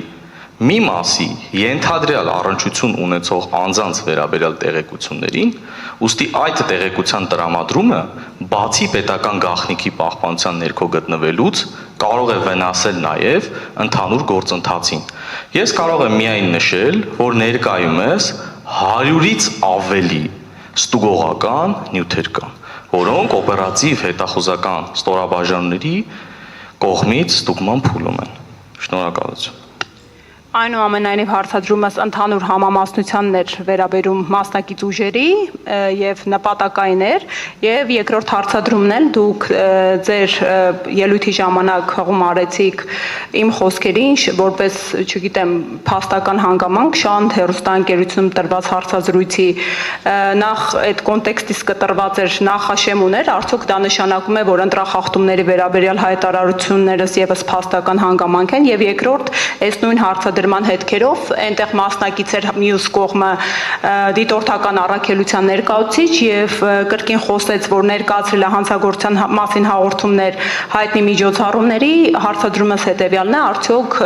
մի մասի ենթադրյալ առնչություն ունեցող անձանց վերաբերյալ տեղեկություններին, ուստի այդ տեղեկության տրամադրումը բացի պետական գաղտնիքի պահպանության ներքո գտնվելուց կարող է վնասել նաև ընդհանուր գործընթացին։ Ես կարող եմ միայն նշել, որ ներկայումս 100-ից ավելի ստուգողական նյութեր կան, որոնք օպերատիվ հետախուզական ստորաբաժանումների կողմից ստուգման փուլում են։ Շնորհակալություն։ Այնուամենայնիվ հարցադրումս ընդհանուր համամասնությանն էր վերաբերում մասնակից ուժերի եւ նպատակային էր եւ երկրորդ հարցադրումն էլ դուք ձեր ելույթի ժամանակ հողում արեցիք իմ խոսքերին որպես, չգիտեմ, փաստական հանգամանք շանթ հեռուստաընկերությունում տրված հարցազրույցի նախ այդ կոնտեքստից կտրված էր նախաշեմ ուներ, արդյոք դա նշանակում է, որ ընտրախախտումների վերաբերյալ հայտարարություններս եւս փաստական հանգամանք են եւ երկրորդ այս նույն հարցադրման հետքերով այնտեղ մասնակից էր մյուս կողմը դիտորդական առաքելության ներկայացուցիչ եւ կրկին խոսեց, որ ներկայացրել է հանցագործության մասին հաղորդումներ հայտնի միջոցառումների, հարցադրումս հետեւյալն է, արդյոք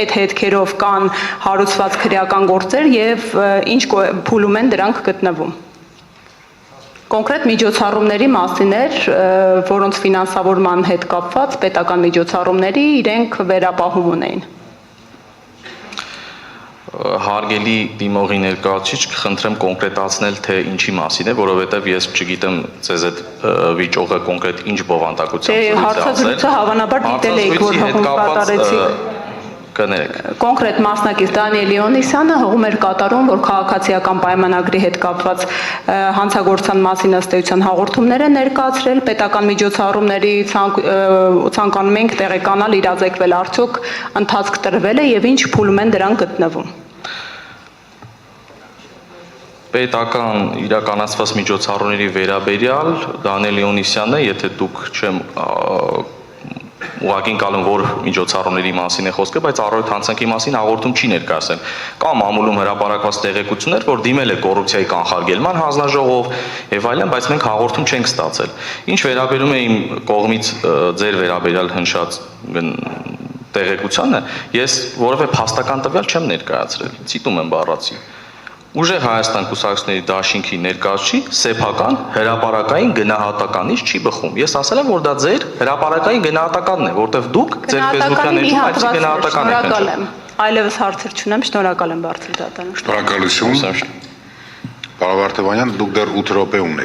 այդ հետքերով կան հարուցված քրեական գործեր եւ ինչ փուլում են դրանք գտնվում։ Կոնկրետ միջոցառումների մասին էր, որոնց ֆինանսավորման հետ կապված պետական միջոցառումների իրենք վերապահում ունեին։ հարգելի դիմողի ներկայացուցիչ, կխնդրեմ կոնկրետացնել թե ինչի մասին է, որովհետև ես չգիտեմ ձեզ այդ վիճողը կոնկրետ ինչ բովանդակությամբ հարցազրույցը հավանաբար դիտել եք, որ հողում կատարեցիք։ կներեք։ Կոնկրետ մասնակից Դանիել Լեոնիսյանը հողում էր կատարում, որ քաղաքացիական պայմանագրի հետ կապված հանցագործության մասին ըստ էության հաղորդումներ է ներկայացրել, պետական միջոցառումների ցանկանում ենք տեղեկանալ իրազեկվել արդյոք ընթացք տրվել է եւ ինչ փուլում են դրանք գտնվում։ Պետական իրականացված միջոցառումների վերաբերյալ Դանիել Լեոնիսյանն է, եթե դուք չեմ ուղղակի կալում որ միջոցառումների մասին է խոսքը, բայց առօրյա հանցանքի մասին հաղորդում չի ներկայացել։ Կամ ամուլում հրապարակված տեղեկություններ, որ դիմել է կոռուպցիայի կանխարգելման հանձնաժողով եւ այլն, բայց մենք հաղորդում չենք ստացել։ Ինչ վերաբերում է իմ կողմից ձեր վերաբերյալ հնչած տեղեկությանը, ես որևէ փաստական տվյալ չեմ ներկայացրել։ Ցիտում եմ բառացի։ Ուժեղ Հայաստան կուսակցությունների դաշինքի ներկայացուցիչ սեփական հրապարակային գնահատականից չի բխում։ Ես ասել եմ, որ դա ձեր հրապարակային գնահատականն է, որտեղ դուք ձեր ֆեյսբուքյան էջում այդպիսի գնահատական եք հնչում։ Այլևս հարցեր չունեմ, շնորհակալ եմ բարձր դատան։ Շնորհակալություն։ Պարոն Վարդանյան, դուք դեռ 8 րոպե ունեք։